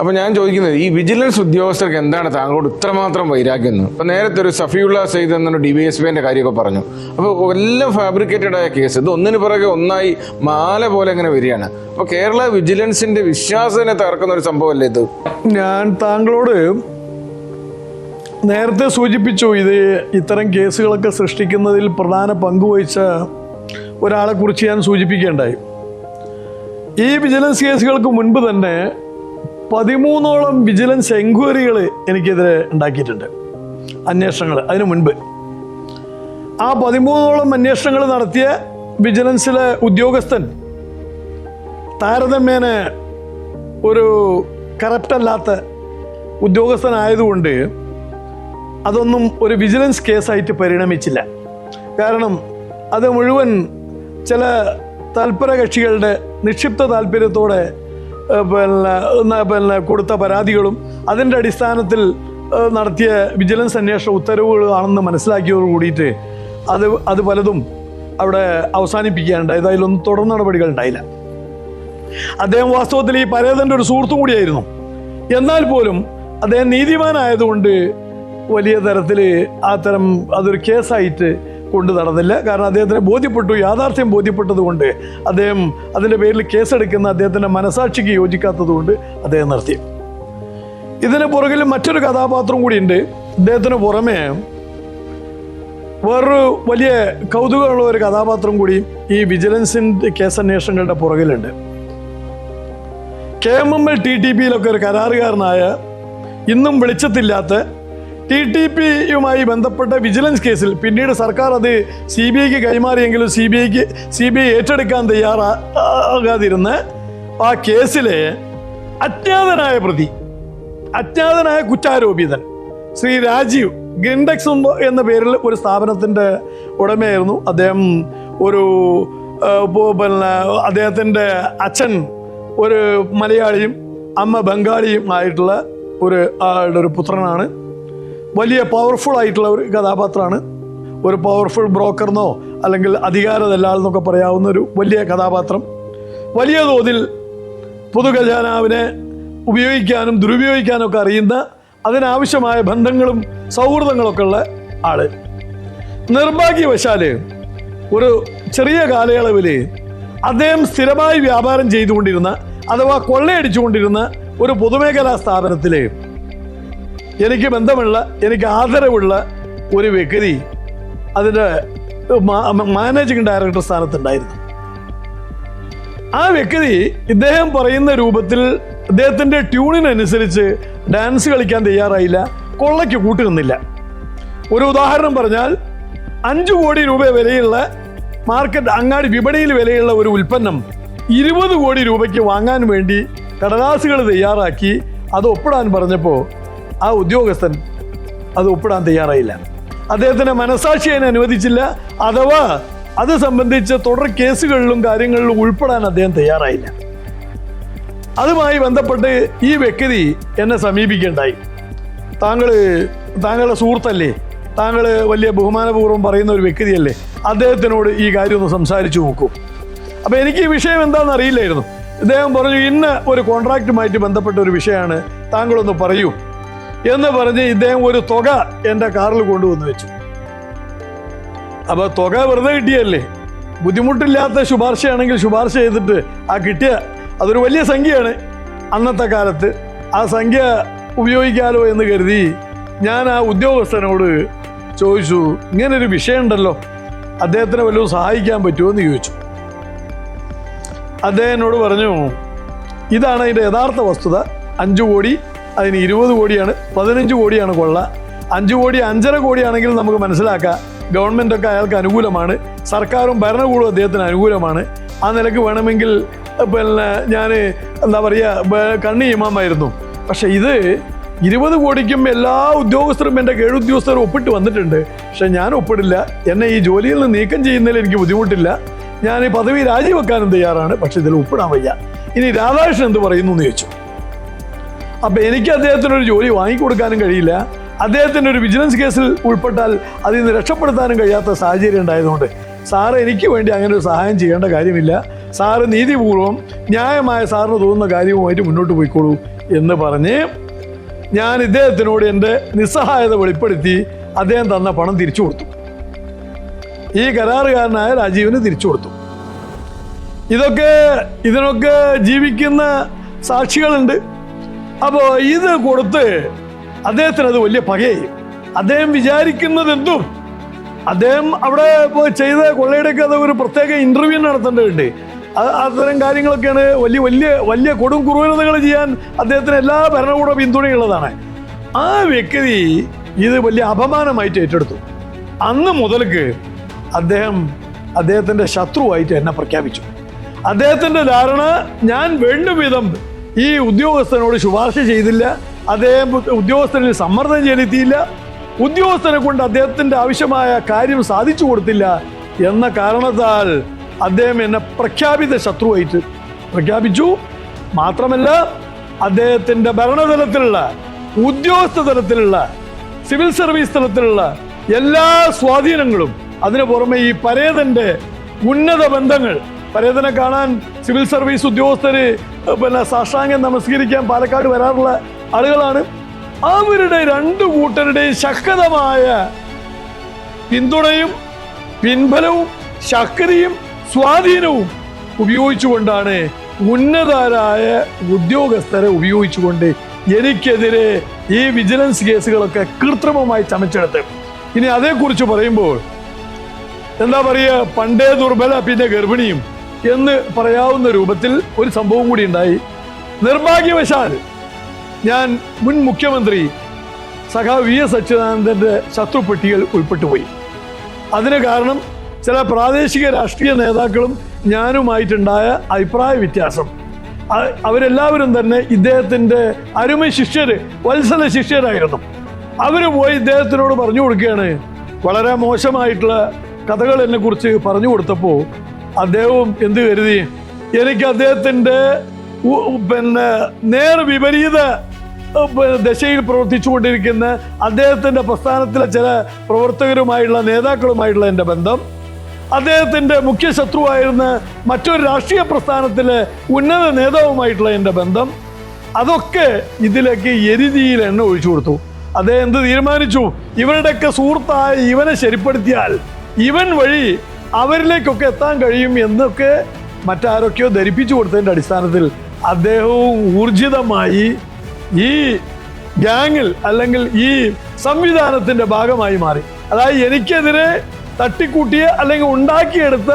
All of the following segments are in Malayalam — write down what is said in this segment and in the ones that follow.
അപ്പോൾ ഞാൻ ചോദിക്കുന്നത്, ഈ വിജിലൻസ് ഉദ്യോഗസ്ഥർക്ക് എന്താണ് താങ്കളോട് ഇത്രമാത്രം വൈരാഗ്യം എന്ന്? അപ്പോൾ നേരത്തെ ഒരു സഫിയുള്ള സെയ്ദ് എന്ന DYSPന്റെ കാര്യമൊക്കെ പറഞ്ഞു. അപ്പോൾ എല്ലാം ഫാബ്രിക്കേറ്റഡ് ആയ കേസ്, ഇത് ഒന്നിനു പുറകെ ഒന്നായി മാല പോലെ ഇങ്ങനെ വരികയാണ്. അപ്പോൾ കേരള വിജിലൻസിന്റെ വിശ്വാസത്തിനെ തകർക്കുന്ന ഒരു സംഭവമല്ലേ ഇത്? ഞാൻ താങ്കളോട് നേരത്തെ സൂചിപ്പിച്ചു, ഇത് ഇത്തരം കേസുകളൊക്കെ സൃഷ്ടിക്കുന്നതിൽ പ്രധാന പങ്കുവഹിച്ച ഒരാളെ കുറിച്ച് ഞാൻ സൂചിപ്പിക്കേണ്ടായി. ഈ വിജിലൻസ് കേസുകൾക്ക് മുൻപ് തന്നെ 13ഓളം വിജിലൻസ് എൻക്വയറികൾ എനിക്കെതിരെ ഉണ്ടാക്കിയിട്ടുണ്ട്, അന്വേഷണങ്ങൾ. അതിനു മുൻപ് ആ 13ഓളം അന്വേഷണങ്ങൾ നടത്തിയ വിജിലൻസിലെ ഉദ്യോഗസ്ഥൻ താരതമ്യേന ഒരു കറപ്റ്റല്ലാത്ത ഉദ്യോഗസ്ഥനായതുകൊണ്ട് അതൊന്നും ഒരു വിജിലൻസ് കേസായിട്ട് പരിണമിച്ചില്ല. കാരണം അത് മുഴുവൻ ചില തൽപര കക്ഷികളുടെ നിക്ഷിപ്ത താല്പര്യത്തോടെ കൊടുത്ത പരാതികളും അതിൻ്റെ അടിസ്ഥാനത്തിൽ നടത്തിയ വിജിലൻസ് അന്വേഷണ ഉത്തരവുകളാണെന്ന് മനസ്സിലാക്കിയതോട് കൂടിയിട്ട് അത് പലതും അവിടെ അവസാനിപ്പിക്കാനുണ്ടായത്. അതിലൊന്നും തുടർ നടപടികൾ ഉണ്ടായില്ല. അദ്ദേഹം വാസ്തവത്തിൽ ഈ പരേതൻ്റെ ഒരു സുഹൃത്തും കൂടിയായിരുന്നു. എന്നാൽ പോലും അദ്ദേഹം നീതിമാനായതുകൊണ്ട് വലിയ തരത്തിൽ അതൊരു കേസായിട്ട് കൊണ്ടു നടന്നില്ല. കാരണം അദ്ദേഹത്തിന് ബോധ്യപ്പെട്ടു, യാഥാർത്ഥ്യം ബോധ്യപ്പെട്ടത് കൊണ്ട് അദ്ദേഹം അതിൻ്റെ പേരിൽ കേസെടുക്കുന്ന അദ്ദേഹത്തിൻ്റെ മനസാക്ഷിക്ക് യോജിക്കാത്തത് കൊണ്ട് അദ്ദേഹം നിർത്തി. ഇതിന് പുറകിൽ മറ്റൊരു കഥാപാത്രം കൂടിയുണ്ട്. അദ്ദേഹത്തിന് പുറമെ വേറൊരു വലിയ കൗതുകമുള്ള ഒരു കഥാപാത്രം കൂടി ഈ വിജിലൻസിൻ്റെ കേസന്വേഷണങ്ങളുടെ പുറകിലുണ്ട്. KMML TTPയിലൊക്കെ ഒരു കരാറുകാരനായ, ഇന്നും വെളിച്ചത്തില്ലാത്ത, TTPയുമായി ബന്ധപ്പെട്ട വിജിലൻസ് കേസിൽ പിന്നീട് സർക്കാർ അത് CBIക്ക് കൈമാറിയെങ്കിലും CBI ഏറ്റെടുക്കാൻ തയ്യാറാകാതിരുന്ന ആ കേസിലെ അജ്ഞാതനായ കുറ്റാരോപിതൻ ശ്രീ രാജീവ് ഗ്രിൻഡെക്സ് എന്ന പേരിൽ ഒരു സ്ഥാപനത്തിൻ്റെ ഉടമയായിരുന്നു. അദ്ദേഹം അദ്ദേഹത്തിൻ്റെ അച്ഛൻ ഒരു മലയാളിയും അമ്മ ബംഗാളിയും ആയിട്ടുള്ള ആളുടെ ഒരു പുത്രനാണ്. വലിയ പവർഫുൾ ആയിട്ടുള്ള ഒരു കഥാപാത്രമാണ്. ഒരു പവർഫുൾ ബ്രോക്കർന്നോ അല്ലെങ്കിൽ അധികാര ദല്ലാളെന്നൊക്കെ പറയാവുന്ന ഒരു വലിയ കഥാപാത്രം. വലിയ തോതിൽ പൊതുഖജാനാവിനെ ഉപയോഗിക്കാനും ദുരുപയോഗിക്കാനും ഒക്കെ അറിയുന്ന, അതിനാവശ്യമായ ബന്ധങ്ങളും സൗഹൃദങ്ങളൊക്കെ ഉള്ള ആള്. നിർഭാഗ്യവശാൽ ഒരു ചെറിയ കാലയളവിൽ അദ്ദേഹം സ്ഥിരമായി വ്യാപാരം ചെയ്തുകൊണ്ടിരുന്ന അഥവാ കൊള്ളയടിച്ചുകൊണ്ടിരുന്ന ഒരു പൊതുമേഖലാ സ്ഥാപനത്തിൽ എനിക്ക് ബന്ധമുള്ള, എനിക്ക് ആദരവുള്ള ഒരു വ്യക്തി അതിൻ്റെ മാനേജിംഗ് ഡയറക്ടർ സ്ഥാനത്തുണ്ടായിരുന്നു. ആ വ്യക്തി ഇദ്ദേഹം പറയുന്ന രൂപത്തിൽ അദ്ദേഹത്തിൻ്റെ ട്യൂണിനനുസരിച്ച് ഡാൻസ് കളിക്കാൻ തയ്യാറായില്ല, കൊള്ളയ്ക്ക് കൂട്ടുനിന്നില്ല. ഒരു ഉദാഹരണം പറഞ്ഞാൽ, 5 കോടി രൂപ വിലയുള്ള മാർക്കറ്റ് അങ്ങാടി വിപണിയിൽ വിലയുള്ള ഒരു ഉൽപ്പന്നം 20 കോടി രൂപയ്ക്ക് വാങ്ങാൻ വേണ്ടി കടലാസുകൾ തയ്യാറാക്കി അത് ഒപ്പിടാൻ പറഞ്ഞപ്പോൾ ആ ഉദ്യോഗസ്ഥൻ അത് ഒപ്പിടാൻ തയ്യാറായില്ല. അദ്ദേഹത്തിന് മനസാക്ഷി അതിനെ അനുവദിച്ചില്ല. അഥവാ അത് സംബന്ധിച്ച് തുടർ കേസുകളിലും കാര്യങ്ങളിലും ഉൾപ്പെടാൻ അദ്ദേഹം തയ്യാറായില്ല. അതുമായി ബന്ധപ്പെട്ട് ഈ വ്യക്തി എന്നെ സമീപിക്കേണ്ടായി. താങ്കളുടെ സുഹൃത്തല്ലേ, താങ്കൾ വലിയ ബഹുമാനപൂർവ്വം പറയുന്ന ഒരു വ്യക്തിയല്ലേ, അദ്ദേഹത്തിനോട് ഈ കാര്യം ഒന്ന് സംസാരിച്ചു നോക്കൂ. അപ്പോൾ എനിക്ക് ഈ വിഷയം എന്താണെന്ന് അറിയില്ലായിരുന്നു. ഇദ്ദേഹം പറഞ്ഞു, ഇന്ന ഒരു കോൺട്രാക്റ്റുമായിട്ട് ബന്ധപ്പെട്ട ഒരു വിഷയമാണ്, താങ്കളൊന്ന് പറയൂ എന്ന് പറഞ്ഞ് ഇദ്ദേഹം ഒരു തുക എൻ്റെ കാറിൽ കൊണ്ടുവന്ന് വെച്ചു. അപ്പോൾ തുക വെറുതെ കിട്ടിയല്ലേ, ബുദ്ധിമുട്ടില്ലാത്ത ശുപാർശയാണെങ്കിൽ ശുപാർശ ചെയ്തിട്ട് കിട്ടിയ അതൊരു വലിയ സംഖ്യയാണ് അന്നത്തെ കാലത്ത്. ആ സംഖ്യ ഉപയോഗിക്കാമല്ലോ എന്ന് കരുതി ഞാൻ ആ ഉദ്യോഗസ്ഥനോട് ചോദിച്ചു, ഇങ്ങനൊരു വിഷയമുണ്ടല്ലോ, അദ്ദേഹത്തിനെ വല്ലതും സഹായിക്കാൻ പറ്റുമോ എന്ന് ചോദിച്ചു. അദ്ദേഹം എന്നോട് പറഞ്ഞു, ഇതാണ് അതിൻ്റെ യഥാർത്ഥ വസ്തുത. 5 കോടി, അതിന് 20 കോടിയാണ്, 15 കോടിയാണ് കൊള്ള. 5 കോടി 5.5 കോടിയാണെങ്കിൽ നമുക്ക് മനസ്സിലാക്കാം, ഗവൺമെൻറ്റൊക്കെ അയാൾക്ക് അനുകൂലമാണ്, സർക്കാരും ഭരണകൂടവും അദ്ദേഹത്തിന് അനുകൂലമാണ്. ആ നിലയ്ക്ക് വേണമെങ്കിൽ ഞാൻ എന്താ പറയുക, കണ്ണി ഇമാമായിരുന്നു. പക്ഷെ ഇത് 20 കോടിക്കും എല്ലാ ഉദ്യോഗസ്ഥരും എൻ്റെ കീഴുദ്യോഗസ്ഥരും ഒപ്പിട്ട് വന്നിട്ടുണ്ട്. പക്ഷെ ഞാൻ ഒപ്പിടില്ല. എന്നെ ഈ ജോലിയിൽ നിന്ന് നീക്കം ചെയ്യുന്നതിൽ എനിക്ക് ബുദ്ധിമുട്ടില്ല. ഞാൻ ഈ പദവി രാജിവെക്കാനും തയ്യാറാണ്. പക്ഷെ ഇതിൽ ഒപ്പിടാൻ വയ്യ. ഇനി രാധാകൃഷ്ണൻ എന്ത് പറയുന്നു എന്ന് ചോദിച്ചു. അപ്പം എനിക്ക് അദ്ദേഹത്തിനൊരു ജോലി വാങ്ങിക്കൊടുക്കാനും കഴിയില്ല. അദ്ദേഹത്തിൻ്റെ ഒരു വിജിലൻസ് കേസിൽ ഉൾപ്പെട്ടാൽ അതിൽ നിന്ന് രക്ഷപ്പെടുത്താനും കഴിയാത്ത സാഹചര്യം ഉണ്ടായതുകൊണ്ട് സാറ് എനിക്ക് വേണ്ടി അങ്ങനെ ഒരു സഹായം ചെയ്യേണ്ട കാര്യമില്ല. സാറ് നീതിപൂർവ്വം ന്യായമായ സാറിന് തോന്നുന്ന കാര്യവുമായിട്ട് മുന്നോട്ട് പോയിക്കോളൂ എന്ന് പറഞ്ഞ് ഞാൻ ഇദ്ദേഹത്തിനോട് എൻ്റെ നിസ്സഹായത വെളിപ്പെടുത്തി അദ്ദേഹം തന്ന പണം തിരിച്ചു കൊടുത്തു. ഈ കരാറുകാരനായ രാജീവിന് തിരിച്ചു കൊടുത്തു. ഇതിനൊക്കെ ജീവിക്കുന്ന സാക്ഷികളുണ്ട്. അപ്പോൾ ഇത് കൊടുത്ത് അദ്ദേഹത്തിന് അത് വലിയ പകയായി. അദ്ദേഹം വിചാരിക്കുന്നത് എന്തും അദ്ദേഹം അവിടെ ചെയ്ത കൊള്ളയുടെ അത് ഒരു പ്രത്യേക ഇന്റർവ്യൂ നടത്തേണ്ടതുണ്ട്. അത്തരം കാര്യങ്ങളൊക്കെയാണ് വലിയ വലിയ വലിയ കൊടും ക്രൂരതകൾ ചെയ്യാൻ അദ്ദേഹത്തിന് എല്ലാ ഭരണകൂട പിന്തുണയുള്ളതാണ്. ആ വ്യക്തി ഇത് വലിയ അപമാനമായിട്ട് ഏറ്റെടുത്തു. അന്ന് മുതൽക്ക് അദ്ദേഹത്തിന്റെ ശത്രുവായിട്ട് എന്നെ പ്രഖ്യാപിച്ചു. അദ്ദേഹത്തിന്റെ ധാരണ ഞാൻ വേണ്ട വിധം ഈ ഉദ്യോഗസ്ഥനോട് ശുപാർശ ചെയ്തില്ല, അദ്ദേഹം ഉദ്യോഗസ്ഥനിൽ സമ്മർദ്ദം ചെലുത്തിയില്ല, ഉദ്യോഗസ്ഥനെ കൊണ്ട് അദ്ദേഹത്തിന്റെ ആവശ്യമായ കാര്യം സാധിച്ചു കൊടുത്തില്ല എന്ന കാരണത്താൽ അദ്ദേഹം എന്നെ പ്രഖ്യാപിത ശത്രുവായിട്ട് പ്രഖ്യാപിച്ചു. മാത്രമല്ല അദ്ദേഹത്തിന്റെ ഭരണതലത്തിലുള്ള, ഉദ്യോഗസ്ഥ തലത്തിലുള്ള, സിവിൽ സർവീസ് തലത്തിലുള്ള എല്ലാ സ്വാധീനങ്ങളും, അതിനു പുറമെ ഈ പരേതന്റെ ഉന്നത ബന്ധങ്ങൾ, പരേതനെ കാണാൻ സിവിൽ സർവീസ് ഉദ്യോഗസ്ഥര് സാഷ്ടാംഗം നമസ്കരിക്കാൻ പാലക്കാട് വരാറുള്ള ആളുകളാണ്. അവരുടെ രണ്ടു കൂട്ടരുടെയും ശക്തമായ പിന്തുണയും പിൻബലവും ശക്തിയും സ്വാധീനവും ഉപയോഗിച്ചുകൊണ്ടാണ് ഉന്നതരായ ഉദ്യോഗസ്ഥരെ ഉപയോഗിച്ചുകൊണ്ട് എനിക്കെതിരെ ഈ വിജിലൻസ് കേസുകളൊക്കെ കൃത്രിമമായി ചമച്ചെടുത്ത്. ഇനി അതേക്കുറിച്ച് പറയുമ്പോൾ എന്താ പറയുക, പണ്ടേ ദുർബല പിന്നെ ഗർഭിണിയും എന്ന് പറയാവുന്ന രൂപത്തിൽ ഒരു സംഭവം കൂടി ഉണ്ടായി. നിർഭാഗ്യവശാൽ ഞാൻ മുൻ മുഖ്യമന്ത്രി സഖാവ് VS അച്യുതാനന്ദന്റെ ശത്രുപെട്ടികൾ ഉൾപ്പെട്ടുപോയി. അതിന് കാരണം ചില പ്രാദേശിക രാഷ്ട്രീയ നേതാക്കളും ഞാനുമായിട്ടുണ്ടായ അഭിപ്രായ വ്യത്യാസം. അവരെല്ലാവരും തന്നെ ഇദ്ദേഹത്തിന്റെ അരുമ ശിഷ്യര്, വത്സല ശിഷ്യരായിരുന്നു. അവര് പോയി ഇദ്ദേഹത്തിനോട് പറഞ്ഞു കൊടുക്കുകയാണ്. വളരെ മോശമായിട്ടുള്ള കഥകൾ എന്നെ കുറിച്ച് പറഞ്ഞു കൊടുത്തപ്പോൾ അദ്ദേഹവും എന്ത് കരുതി, എനിക്ക് അദ്ദേഹത്തിന്റെ നേർ വിപരീത ദശയിൽ പ്രവർത്തിച്ചുകൊണ്ടിരിക്കുന്ന അദ്ദേഹത്തിന്റെ പ്രസ്ഥാനത്തിലെ ചില പ്രവർത്തകരുമായുള്ള നേതാക്കളുമായിട്ടുള്ള എൻ്റെ ബന്ധം, അദ്ദേഹത്തിന്റെ മുഖ്യ ശത്രുവായിരുന്ന മറ്റൊരു രാഷ്ട്രീയ പ്രസ്ഥാനത്തിലെ ഉന്നത നേതാവുമായിട്ടുള്ള എൻ്റെ ബന്ധം, അതൊക്കെ ഇതിലേക്ക് എരിതിയിൽ എണ്ണ ഒഴിച്ചു കൊടുത്തു. അദ്ദേഹം എന്ത് തീരുമാനിച്ചു, ഇവരുടെയൊക്കെ സുഹൃത്തായ ഇവനെ ശരിപ്പെടുത്തിയാൽ ഇവൻ വഴി അവരിലേക്കൊക്കെ എത്താൻ കഴിയും എന്നൊക്കെ മറ്റാരൊക്കെയോ ധരിപ്പിച്ചു കൊടുത്തതിൻ്റെ അടിസ്ഥാനത്തിൽ അദ്ദേഹവും ഊർജിതമായി ഈ ഗ്യാങ്ങിൽ അല്ലെങ്കിൽ ഈ സംവിധാനത്തിന്റെ ഭാഗമായി മാറി. അതായത് എനിക്കെതിരെ തട്ടിക്കൂട്ടിയ അല്ലെങ്കിൽ ഉണ്ടാക്കിയെടുത്ത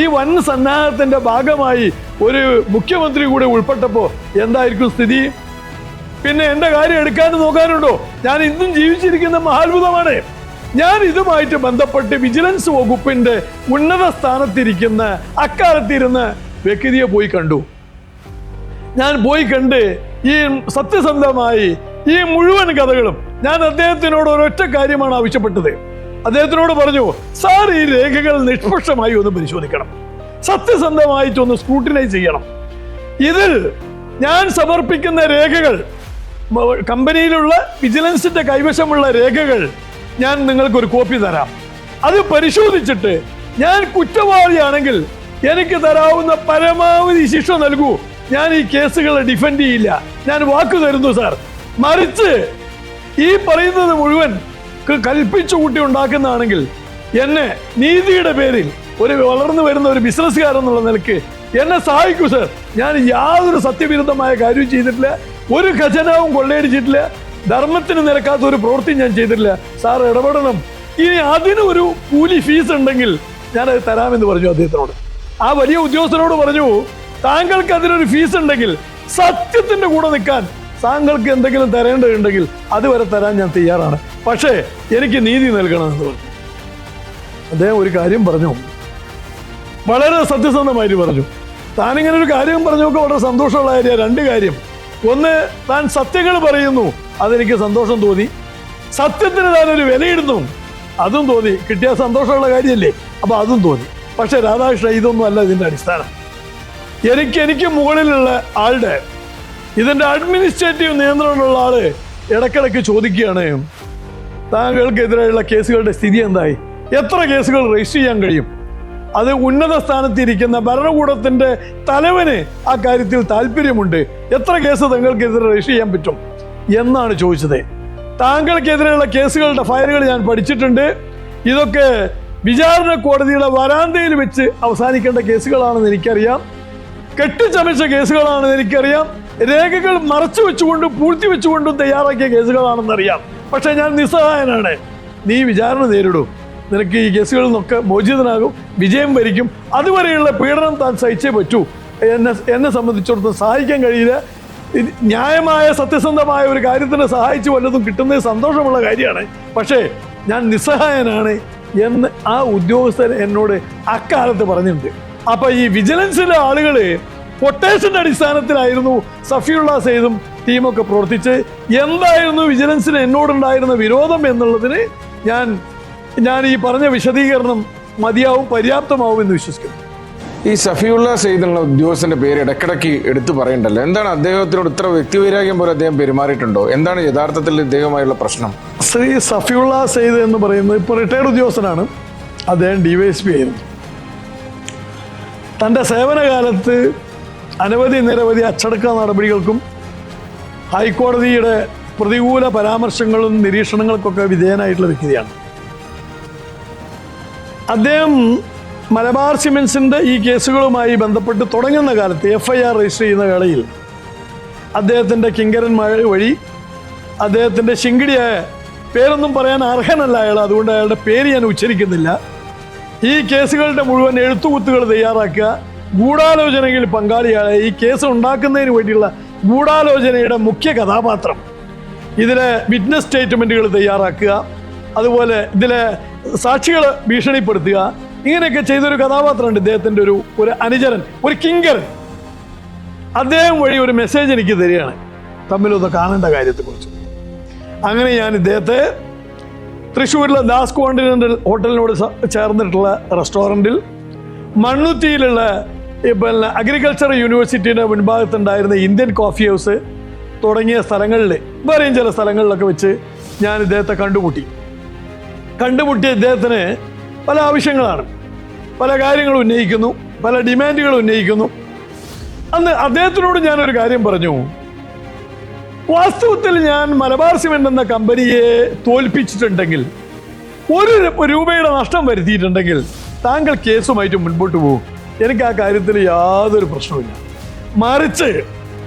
ഈ വൻ സന്നാഹത്തിന്റെ ഭാഗമായി ഒരു മുഖ്യമന്ത്രി കൂടെ ഉൾപ്പെട്ടപ്പോൾ എന്തായിരിക്കും സ്ഥിതി? പിന്നെ എൻ്റെ കാര്യം എടുക്കാനും നോക്കാനുണ്ടോ? ഞാൻ ഇന്നും ജീവിച്ചിരിക്കുന്ന മഹാത്ഭുതമാണ്. ഞാൻ ഇതുമായിട്ട് ബന്ധപ്പെട്ട് വിജിലൻസ് വകുപ്പിന്റെ ഉന്നത സ്ഥാനത്തിരിക്കുന്ന അക്കാലത്തിരുന്ന വ്യക്തിയെ പോയി കണ്ടു. ഞാൻ പോയി കണ്ട് ഈ സത്യസന്ധമായി ഈ മുഴുവൻ കഥകളും ഞാൻ അദ്ദേഹത്തിനോട് ഒരൊറ്റ കാര്യമാണ് ആവശ്യപ്പെട്ടത്. അദ്ദേഹത്തിനോട് പറഞ്ഞു, സാർ ഈ രേഖകൾ നിഷ്പക്ഷമായി ഒന്ന് പരിശോധിക്കണം, സത്യസന്ധമായിട്ടൊന്ന് സ്ക്രൂട്ടിനൈസ് ചെയ്യണം. ഇതിൽ ഞാൻ സമർപ്പിക്കുന്ന രേഖകൾ, കമ്പനിയിലുള്ള വിജിലൻസിന്റെ കൈവശമുള്ള രേഖകൾ ഞാൻ നിങ്ങൾക്കൊരു കോപ്പി തരാം. അത് പരിശോധിച്ചിട്ട് ഞാൻ കുറ്റവാളിയാണെങ്കിൽ എനിക്ക് തരാവുന്ന പരമാവധി ശിക്ഷ നൽകൂ. ഞാൻ ഈ കേസുകളെ ഡിഫെൻഡ് ചെയ്യില്ല, ഞാൻ വാക്കു തരുന്നു സാർ. മറിച്ച് ഈ പറയുന്നത് മുഴുവൻ കൽപ്പിച്ചു കൂട്ടി ഉണ്ടാക്കുന്നതാണെങ്കിൽ എന്നെ നീതിയുടെ പേരിൽ ഒരു വളർന്നു വരുന്ന ഒരു ബിസിനസ്സുകാരൻ എന്നുള്ള നിലയ്ക്ക് എന്നെ സഹായിക്കൂ സാർ. ഞാൻ യാതൊരു സത്യവിരുദ്ധമായ കാര്യവും ചെയ്തിട്ടില്ല, ഒരു ഖജനാവും കൊള്ളയടിച്ചിട്ടില്ല, ധർമ്മത്തിന് നിരക്കാത്ത ഒരു പ്രവൃത്തി ഞാൻ ചെയ്തിട്ടില്ല. സാർ ഇടപെടണം. ഇനി അതിനൊരു കൂലി ഫീസ് ഉണ്ടെങ്കിൽ ഞാനത് തരാമെന്ന് പറഞ്ഞു അദ്ദേഹത്തിനോട്. ആ വലിയ ഉദ്യോഗസ്ഥനോട് പറഞ്ഞു, താങ്കൾക്ക് അതിനൊരു ഫീസ് ഉണ്ടെങ്കിൽ സത്യത്തിന്റെ കൂടെ നിൽക്കാൻ താങ്കൾക്ക് എന്തെങ്കിലും തരേണ്ടതുണ്ടെങ്കിൽ അതുവരെ തരാൻ ഞാൻ തയ്യാറാണ്, പക്ഷേ എനിക്ക് നീതി നൽകണമെന്ന് പറഞ്ഞു. അദ്ദേഹം ഒരു കാര്യം പറഞ്ഞു, വളരെ സത്യസന്ധമായിട്ട് പറഞ്ഞു. താനിങ്ങനെ ഒരു കാര്യം പറഞ്ഞൊക്കെ വളരെ സന്തോഷമുള്ള കാര്യമാണ്. രണ്ട് കാര്യം. ഒന്ന്, താൻ സത്യങ്ങൾ പറയുന്നു, അതെനിക്ക് സന്തോഷം തോന്നി. സത്യത്തിന് താനൊരു വിലയിടുന്നു, അതും തോന്നി. കിട്ടിയ സന്തോഷമുള്ള കാര്യമല്ലേ, അപ്പൊ അതും തോന്നി. പക്ഷെ രാധാകൃഷ്ണ, ഇതൊന്നും അല്ല ഇതിന്റെ അടിസ്ഥാനം. എനിക്ക് മുകളിലുള്ള ആളുടെ ഇതിന്റെ അഡ്മിനിസ്ട്രേറ്റീവ് നിയന്ത്രണമുള്ള ആള് ഇടയ്ക്കിടയ്ക്ക് ചോദിക്കുകയാണ്, താങ്കൾക്കെതിരെയുള്ള കേസുകളുടെ സ്ഥിതി എന്തായി, എത്ര കേസുകൾ രജിസ്റ്റർ ചെയ്യാൻ കഴിയും? അത് ഉന്നത സ്ഥാനത്തിരിക്കുന്ന ഭരണകൂടത്തിൻ്റെ തലവന് ആ കാര്യത്തിൽ താല്പര്യമുണ്ട്. എത്ര കേസ് താങ്കൾക്കെതിരെ രജിസ്റ്റർ ചെയ്യാൻ പറ്റും എന്നാണ് ചോദിച്ചത്. താങ്കൾക്കെതിരെയുള്ള കേസുകളുടെ ഫയലുകൾ ഞാൻ പഠിച്ചിട്ടുണ്ട്. ഇതൊക്കെ വിചാരണ കോടതിയുടെ വരാന്തയിൽ വെച്ച് അവസാനിക്കേണ്ട കേസുകളാണെന്ന് എനിക്കറിയാം. കെട്ടിച്ചമച്ച കേസുകളാണെന്ന് എനിക്കറിയാം. രേഖകൾ മറച്ചു വെച്ചുകൊണ്ടും പൂഴ്ത്തി വെച്ചുകൊണ്ടും തയ്യാറാക്കിയ കേസുകളാണെന്നറിയാം. പക്ഷെ ഞാൻ നിസ്സഹായനാണ്. നീ വിചാരണ നേരിടൂ, നിനക്ക് ഈ കേസുകളിൽ നിന്നൊക്കെ മോചിതനാകും, വിജയം വരിക്കും. അതുവരെയുള്ള പീഡനം താൻ സഹിച്ചേ പറ്റൂ. എന്നെ സംബന്ധിച്ചിടത്തോളം സഹായിക്കാൻ കഴിയില്ല. ന്യായമായ സത്യസന്ധമായ ഒരു കാര്യത്തിന് സഹായിച്ച് വല്ലതും കിട്ടുന്നത് സന്തോഷമുള്ള കാര്യമാണ്. പക്ഷേ ഞാൻ നിസ്സഹായനാണ് എന്ന് ആ ഉദ്യോഗസ്ഥൻ എന്നോട് അക്കാലത്ത് പറഞ്ഞിട്ടുണ്ട്. അപ്പൊ ഈ വിജിലൻസിലെ ആളുകള് കൊട്ടേഷന്റെ അടിസ്ഥാനത്തിലായിരുന്നു സഫിയുള്ള സെയ്ദും ടീമൊക്കെ പ്രവർത്തിച്ച്. എന്തായിരുന്നു വിജിലൻസിന് എന്നോടുണ്ടായിരുന്ന വിരോധം എന്നുള്ളതിന് ഞാൻ ഈ പറഞ്ഞ വിശദീകരണം മതിയാവും, പര്യാപ്തമാവും എന്ന് വിശ്വസിക്കുന്നു. ഈ സഫിയുള്ള സെയ്ദ് എന്ന ഉദ്യോഗസ്ഥന്റെ പേര് ഇടയ്ക്കിടയ്ക്ക് എടുത്തു പറയണ്ടല്ലോ, എന്താണ് അദ്ദേഹത്തിനോട് ഇത്ര വ്യക്തിവൈരാഗ്യം പോലെ അദ്ദേഹം പെരുമാറിയിട്ടുണ്ടോ? എന്താണ് യഥാർത്ഥത്തിൽ ഇദ്ദേഹമായുള്ള പ്രശ്നം? ശ്രീ സഫിയുള്ള സെയ്ദ് എന്ന് പറയുന്നത് ഇപ്പോൾ റിട്ടയർഡ് ഉദ്യോഗസ്ഥനാണ്. അദ്ദേഹം DYSP ആയിരുന്നു. തൻ്റെ സേവനകാലത്ത് നിരവധി അച്ചടക്ക നടപടികൾക്കും ഹൈക്കോടതിയുടെ പ്രതികൂല പരാമർശങ്ങളും നിരീക്ഷണങ്ങൾക്കൊക്കെ വിധേയനായിട്ടുള്ള വ്യക്തിയാണ്. അദ്ദേഹം മലബാർ സിമെൻസിൻ്റെ ഈ കേസുകളുമായി ബന്ധപ്പെട്ട് തുടങ്ങുന്ന കാലത്ത് FIR രജിസ്റ്റർ ചെയ്യുന്ന വേളയിൽ അദ്ദേഹത്തിൻ്റെ കിങ്കരന്മാർ വഴി അദ്ദേഹത്തിൻ്റെ ശിങ്കിടിയായ പേരൊന്നും പറയാൻ അർഹനല്ല അയാൾ, അതുകൊണ്ട് അയാളുടെ പേര് ഞാൻ ഉച്ചരിക്കുന്നില്ല. ഈ കേസുകളുടെ മുഴുവൻ എഴുത്തുകുത്തുകൾ തയ്യാറാക്കുക, ഗൂഢാലോചനയിൽ പങ്കാളിയായ ഈ കേസ് ഉണ്ടാക്കുന്നതിന് വേണ്ടിയുള്ള ഗൂഢാലോചനയുടെ മുഖ്യ കഥാപാത്രം, ഇതിലെ വിറ്റ്നസ് സ്റ്റേറ്റ്മെൻറ്റുകൾ തയ്യാറാക്കുക, അതുപോലെ ഇതിലെ സാക്ഷികളെ ഭീഷണിപ്പെടുത്തുക, ഇങ്ങനെയൊക്കെ ചെയ്തൊരു കഥാപാത്രമുണ്ട് ഇദ്ദേഹത്തിൻ്റെ ഒരു അനുചരൻ, ഒരു കിങ്കരൻ. അദ്ദേഹം വഴി ഒരു മെസ്സേജ് എനിക്ക് തരികയാണ് തമ്മിലൊന്ന് കാണേണ്ട കാര്യത്തെക്കുറിച്ച്. അങ്ങനെ ഞാൻ ഇദ്ദേഹത്തെ തൃശ്ശൂരിലെ ദാസ് കോണ്ടിനെൻ്റൽ ഹോട്ടലിനോട് ചേർന്നിട്ടുള്ള റെസ്റ്റോറൻറ്റിൽ, മണ്ണുത്തിയിലുള്ള പിന്നെ അഗ്രികൾച്ചർ യൂണിവേഴ്സിറ്റിയുടെ മുൻഭാഗത്തുണ്ടായിരുന്ന ഇന്ത്യൻ കോഫി ഹൗസ് തുടങ്ങിയ സ്ഥലങ്ങളിൽ, വേറെയും ചില സ്ഥലങ്ങളിലൊക്കെ വെച്ച് ഞാൻ ഇദ്ദേഹത്തെ കണ്ടുമുട്ടിയ ഇദ്ദേഹത്തിന് പല ആവശ്യങ്ങളാണ്, പല കാര്യങ്ങൾ ഉന്നയിക്കുന്നു, പല ഡിമാൻഡുകൾ ഉന്നയിക്കുന്നു. അന്ന് അദ്ദേഹത്തിനോട് ഞാനൊരു കാര്യം പറഞ്ഞു. വാസ്തവത്തിൽ ഞാൻ മലബാർ സിമെന്റ് എന്ന കമ്പനിയെ തോൽപ്പിച്ചിട്ടുണ്ടെങ്കിൽ, 1 രൂപയുടെ നഷ്ടം വരുത്തിയിട്ടുണ്ടെങ്കിൽ താങ്കൾ കേസുമായിട്ട് മുൻപോട്ട് പോകും. എനിക്ക് ആ കാര്യത്തിൽ യാതൊരു പ്രശ്നവുമില്ല. മറിച്ച്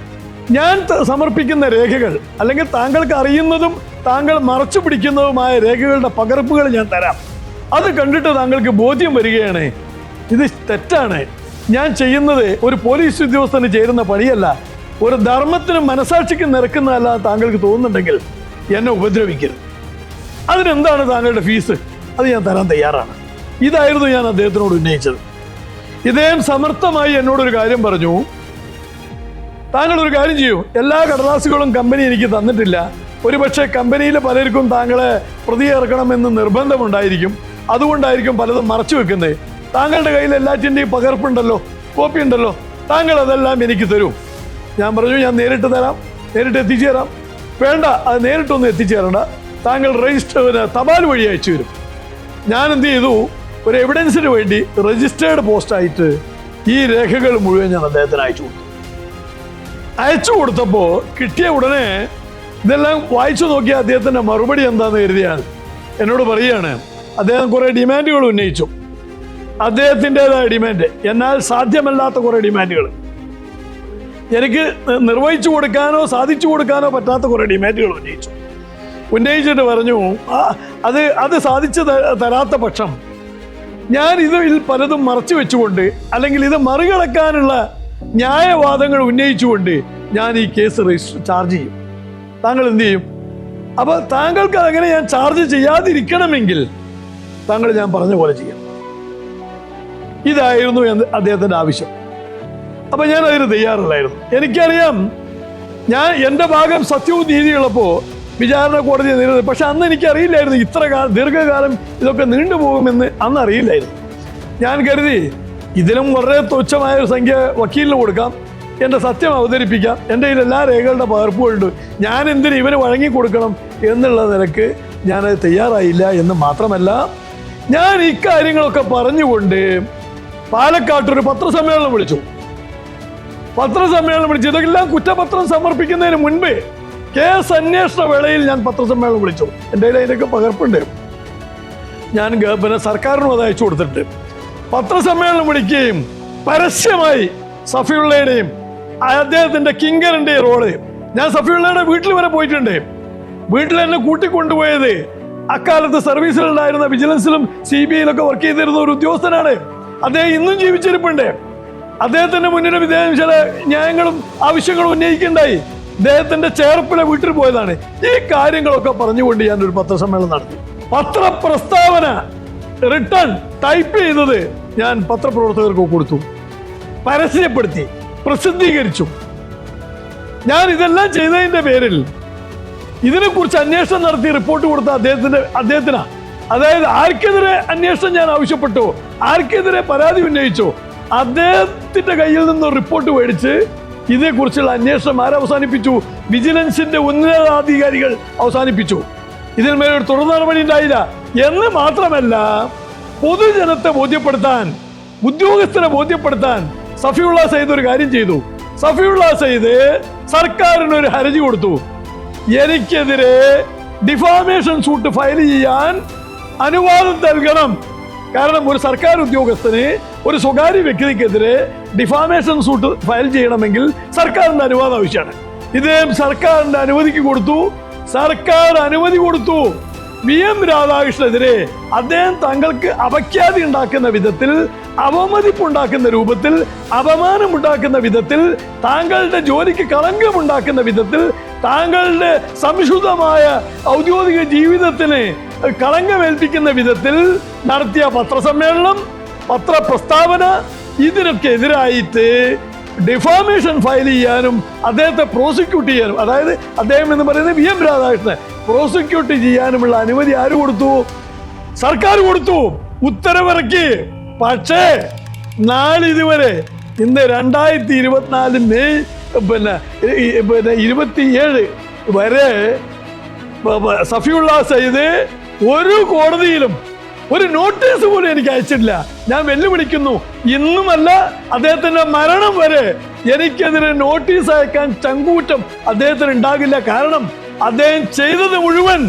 ഞാൻ സമർപ്പിക്കുന്ന രേഖകൾ, അല്ലെങ്കിൽ താങ്കൾക്ക് അറിയുന്നതും താങ്കൾ മറച്ചു പിടിക്കുന്നതുമായ രേഖകളുടെ പകർപ്പുകൾ ഞാൻ തരാം. അത് കണ്ടിട്ട് താങ്കൾക്ക് ബോധ്യം വരികയാണ് ഇത് തെറ്റാണ്, ഞാൻ ചെയ്യുന്നത് ഒരു പോലീസ് ഉദ്യോഗസ്ഥന് ചേരുന്ന പണിയല്ല, ഒരു ധർമ്മത്തിനും മനസാക്ഷിക്കും നിരക്കുന്നതല്ല താങ്കൾക്ക് തോന്നുന്നുണ്ടെങ്കിൽ എന്നെ ഉപദ്രവിക്കരുത്. അതിനെന്താണ് താങ്കളുടെ ഫീസ്? അത് ഞാൻ തരാൻ തയ്യാറാണ്. ഇതായിരുന്നു ഞാൻ അദ്ദേഹത്തിനോട് ഉന്നയിച്ചത്. ഇദ്ദേഹം സമർത്ഥമായി എന്നോടൊരു കാര്യം പറഞ്ഞു. താങ്കളൊരു കാര്യം ചെയ്യൂ, എല്ലാ കടലാസുകളും കമ്പനി എനിക്ക് തന്നിട്ടില്ല, ഒരുപക്ഷെ കമ്പനിയിലെ പലർക്കും താങ്കളെ പ്രതി ഇറക്കണമെന്ന് നിർബന്ധമുണ്ടായിരിക്കും, അതുകൊണ്ടായിരിക്കും പലതും മറച്ചു വെക്കുന്നത്. താങ്കളുടെ കയ്യിൽ എല്ലാറ്റിൻ്റെയും പകർപ്പുണ്ടല്ലോ, കോപ്പി ഉണ്ടല്ലോ, താങ്കൾ അതെല്ലാം എനിക്ക് തരൂ. ഞാൻ പറഞ്ഞു, ഞാൻ നേരിട്ട് തരാം, നേരിട്ട് എത്തിച്ചു തരാം. വേണ്ട, അത് നേരിട്ടൊന്നും എത്തിച്ചു തരണ്ട, താങ്കൾ തപാൽ വഴി അയച്ചു തരും. ഞാൻ എന്ത് ചെയ്തു, ഒരു എവിഡൻസിന് വേണ്ടി രജിസ്റ്റേർഡ് പോസ്റ്റായിട്ട് ഈ രേഖകൾ മുഴുവൻ ഞാൻ അദ്ദേഹത്തിന് അയച്ചു കൊടുത്തപ്പോൾ കിട്ടിയ ഉടനെ ഇതെല്ലാം വായിച്ചു നോക്കിയ അദ്ദേഹത്തിൻ്റെ മറുപടി എന്താണെന്ന് കരുതിയാൽ എന്നോട് പറയുകയാണ്, അദ്ദേഹം കുറേ ഡിമാൻഡുകൾ ഉന്നയിച്ചു, അദ്ദേഹത്തിൻ്റെതായ ഡിമാൻഡ്, എന്നാൽ സാധ്യമല്ലാത്ത കുറേ ഡിമാൻഡുകൾ, എനിക്ക് നിർവഹിച്ചു കൊടുക്കാനോ സാധിച്ചു കൊടുക്കാനോ പറ്റാത്ത കുറേ ഡിമാൻഡുകൾ ഉന്നയിച്ചിട്ട് പറഞ്ഞു, അത് സാധിച്ചു തരാത്ത പക്ഷം ഞാൻ ഇതിൽ പലതും മറച്ചു വെച്ചുകൊണ്ട്, അല്ലെങ്കിൽ ഇത് മറികടക്കാനുള്ള ന്യായവാദങ്ങൾ ഉന്നയിച്ചുകൊണ്ട് ഞാൻ ഈ കേസ് ചാർജ് ചെയ്യും. താങ്കൾ എന്ത് ചെയ്യും? അപ്പോൾ താങ്കൾക്ക് അങ്ങനെ ഞാൻ ചാർജ് ചെയ്യാതിരിക്കണമെങ്കിൽ താങ്കൾ ഞാൻ പറഞ്ഞ പോലെ ചെയ്യാം. ഇതായിരുന്നു അദ്ദേഹത്തിൻ്റെ ആവശ്യം. അപ്പം ഞാൻ അതിന് തയ്യാറല്ലായിരുന്നു. എനിക്കറിയാം എൻ്റെ ഭാഗം സത്യവും നീതിയുള്ളപ്പോൾ വിചാരണ കോടതിയെ നേരിടുന്നത്. പക്ഷെ അന്ന് എനിക്കറിയില്ലായിരുന്നു ദീർഘകാലം ഇതൊക്കെ നീണ്ടുപോകുമെന്ന് അന്ന് അറിയില്ലായിരുന്നു. ഞാൻ കരുതി ഇതിലും വളരെ തുച്ഛമായ ഒരു സംഖ്യ വക്കീലിന് കൊടുക്കാം, എൻ്റെ സത്യം അവതരിപ്പിക്കാം, എൻ്റെ കയ്യിൽ എല്ലാ രേഖകളുടെ പകർപ്പുകളുണ്ട്, ഞാൻ എന്തിന് ഇവന് വഴങ്ങിക്കൊടുക്കണം എന്നുള്ള നിലക്ക് ഞാനത് തയ്യാറായില്ല. എന്ന് മാത്രമല്ല, ഞാൻ ഇക്കാര്യങ്ങളൊക്കെ പറഞ്ഞുകൊണ്ട് പാലക്കാട്ടൊരു പത്രസമ്മേളനം വിളിച്ചു. ഇതെല്ലാം കുറ്റപത്രം സമർപ്പിക്കുന്നതിന് മുൻപ് കേസ് അന്വേഷണ വേളയിൽ ഞാൻ പത്രസമ്മേളനം വിളിച്ചു. എൻ്റെ കയ്യിൽ അതിൻ്റെയൊക്കെ പകർപ്പുണ്ട്. ഞാൻ പിന്നെ സർക്കാരിനും അത് അയച്ചു കൊടുത്തിട്ട് പത്രസമ്മേളനം വിളിക്കുകയും പരസ്യമായി സഫിയുള്ളയുടെയും അദ്ദേഹത്തിന്റെ കിങ്കറിന്റെ റോള്, ഞാൻ സഫിയുള്ളയുടെ വീട്ടിൽ വരെ പോയിട്ടുണ്ട്. വീട്ടിൽ എന്നെ കൂട്ടിക്കൊണ്ടുപോയത് അക്കാലത്ത് സർവീസിലുണ്ടായിരുന്ന വിജിലൻസിലും CBI-യിലൊക്കെ വർക്ക് ചെയ്തിരുന്ന ഒരു ഉദ്യോഗസ്ഥനാണ്. അദ്ദേഹം ഇന്നും ജീവിച്ചിരിപ്പുണ്ട്. അദ്ദേഹത്തിന്റെ മുന്നിലും ഇദ്ദേഹം ചില ന്യായങ്ങളും ആവശ്യങ്ങളും ഉന്നയിക്കുണ്ടായി. അദ്ദേഹത്തിന്റെ ചേർപ്പിലെ വീട്ടിൽ പോയതാണ്. ഈ കാര്യങ്ങളൊക്കെ പറഞ്ഞുകൊണ്ട് ഞാൻ ഒരു പത്രസമ്മേളനം നടത്തി. പത്രപ്രസ്താവന റിട്ടേൺ ടൈപ്പ് ചെയ്തത് ഞാൻ പത്രപ്രവർത്തകർക്ക് കൊടുത്തു, പരസ്യപ്പെടുത്തി, പ്രസിദ്ധീകരിച്ചു. ഞാൻ ഇതെല്ലാം ചെയ്തതിന്റെ പേരിൽ ഇതിനെക്കുറിച്ച് അന്വേഷണം നടത്തി റിപ്പോർട്ട് കൊടുത്ത അദ്ദേഹത്തിനാ. അതായത് ആർക്കെതിരെ അന്വേഷണം ഞാൻ ആവശ്യപ്പെട്ടു, ആർക്കെതിരെ പരാതി ഉന്നയിച്ചോ, അദ്ദേഹത്തിന്റെ കയ്യിൽ നിന്ന് റിപ്പോർട്ട് മേടിച്ച് ഇതേക്കുറിച്ചുള്ള അന്വേഷണം ആരവസാനിപ്പിച്ചു? വിജിലൻസിന്റെ ഉന്നതാധികാരികൾ അവസാനിപ്പിച്ചു. ഇതിന്മേലൊരു തുടർ നടപടി ഉണ്ടായില്ല. എന്ന് മാത്രമല്ല, പൊതുജനത്തെ ബോധ്യപ്പെടുത്താൻ, ഉദ്യോഗസ്ഥരെ ബോധ്യപ്പെടുത്താൻ സഫിയുള്ള സയ്യിദ് ഒരു കാര്യം ചെയ്തു. സഫിയുള്ള സയ്യിദ് സർക്കാരിന് ഒരു ഹർജി കൊടുത്തു. എനിക്കെതിരെ ഡിഫാമേഷൻ സൂട്ട് ഫയൽ ചെയ്യാൻ അനുവാദം നൽകണം. കാരണം ഒരു സർക്കാർ ഉദ്യോഗസ്ഥന് ഒരു സ്വകാര്യ വ്യക്തിക്കെതിരെ ഡിഫാമേഷൻ സൂട്ട് ഫയൽ ചെയ്യണമെങ്കിൽ സർക്കാരിന്റെ അനുവാദം ആവശ്യമാണ്. ഇദ്ദേഹം സർക്കാരിന്റെ അനുമതിക്ക് കൊടുത്തു. സർക്കാർ അനുമതി കൊടുത്തു. VM രാധാകൃഷ്ണനെതിരെ അദ്ദേഹം തങ്ങൾക്ക് അപഖ്യാതി ഉണ്ടാക്കുന്ന വിധത്തിൽ, അവമതിപ്പുണ്ടാക്കുന്ന രൂപത്തിൽ, അപമാനമുണ്ടാക്കുന്ന വിധത്തിൽ, താങ്കളുടെ ജോലിക്ക് കളങ്കമുണ്ടാക്കുന്ന വിധത്തിൽ, താങ്കളുടെ സംശുദ്ധമായ ഔദ്യോഗിക ജീവിതത്തിന് കളങ്കമേൽപ്പിക്കുന്ന വിധത്തിൽ നടത്തിയ പത്രസമ്മേളനം, പത്രപ്രസ്താവന, ഇതിനൊക്കെ എതിരായിട്ട് ഡിഫാമേഷൻ ഫയൽ ചെയ്യാനും അദ്ദേഹത്തെ പ്രോസിക്യൂട്ട് ചെയ്യാനും, അതായത് അദ്ദേഹം എന്ന് പറയുന്നത് VM രാധാകൃഷ്ണൻ പ്രോസിക്യൂട്ട് ചെയ്യാനുമുള്ള അനുമതി ആര് കൊടുത്തു? സർക്കാർ കൊടുത്തു, ഉത്തരവിറക്കി. പക്ഷേ നാളിതുവരെ, ഇന്ന് 2024 മെയ് 27 വരെ സഫിയുള്ള സയ്യിദ് ഒരു കോടതിയിലും ഒരു നോട്ടീസ് പോലും എനിക്ക് അയച്ചിട്ടില്ല. ഞാൻ വെല്ലുവിളിക്കുന്നു, ഇന്നുമല്ല അദ്ദേഹത്തിന്റെ മരണം വരെ എനിക്കെതിരെ നോട്ടീസ് അയക്കാൻ ചങ്കൂറ്റം അദ്ദേഹത്തിന് ഉണ്ടാകില്ല. കാരണം അദ്ദേഹം ചെയ്തത് മുഴുവൻ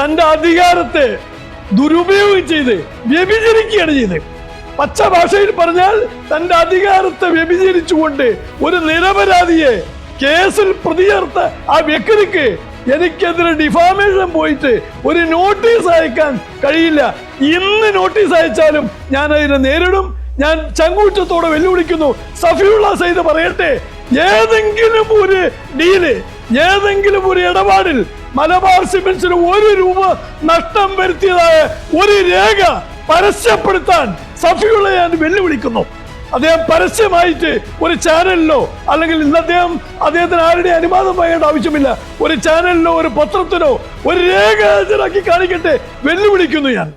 തന്റെ അധികാരത്തെ ദുരുപയോഗം ചെയ്ത് വ്യഭിചരിക്കുകയാണ് ചെയ്തത്. പച്ച ഭാഷയിൽ പറഞ്ഞാൽ തന്റെ അധികാരത്തെ വ്യഭിചരിച്ചുകൊണ്ട് ഒരു നിരപരാധിയെ കേസിൽ പ്രതിചേർത്ത ആ വ്യക്തിക്ക് എനിക്കെതിരെ ഡിഫാമേഷൻ പോയിട്ട് ഒരു നോട്ടീസ് അയക്കാൻ കഴിയില്ല. ഇന്ന് നോട്ടീസ് അയച്ചാലും ഞാൻ അതിനെ നേരിടും. ഞാൻ ചങ്കൂറ്റത്തോടെ വെല്ലുവിളിക്കുന്നു. സഫിയുള്ള സയ്യിദ് പറയട്ടെ, ഏതെങ്കിലും ഒരു ഡീല്, ഏതെങ്കിലും ഒരു ഇടപാടിൽ മലബാർ സിമന്റ്സിന് 1 രൂപ നഷ്ടം വരുത്തിയതായ ഒരു രേഖ പരസ്യപ്പെടുത്താൻ സഫിയുള്ള ഞാൻ വെല്ലുവിളിക്കുന്നു. അദ്ദേഹം പരസ്യമായിട്ട് ഒരു ചാനലിലോ, അല്ലെങ്കിൽ ഇന്ന് അദ്ദേഹത്തിന് ആരുടെ അനുവാദം വാങ്ങേണ്ട ആവശ്യമില്ല, ഒരു ചാനലിലോ ഒരു പത്രത്തിനോ ഒരു രേഖ ഹാജരാക്കി കാണിക്കട്ടെ, വെല്ലുവിളിക്കുന്നു ഞാൻ.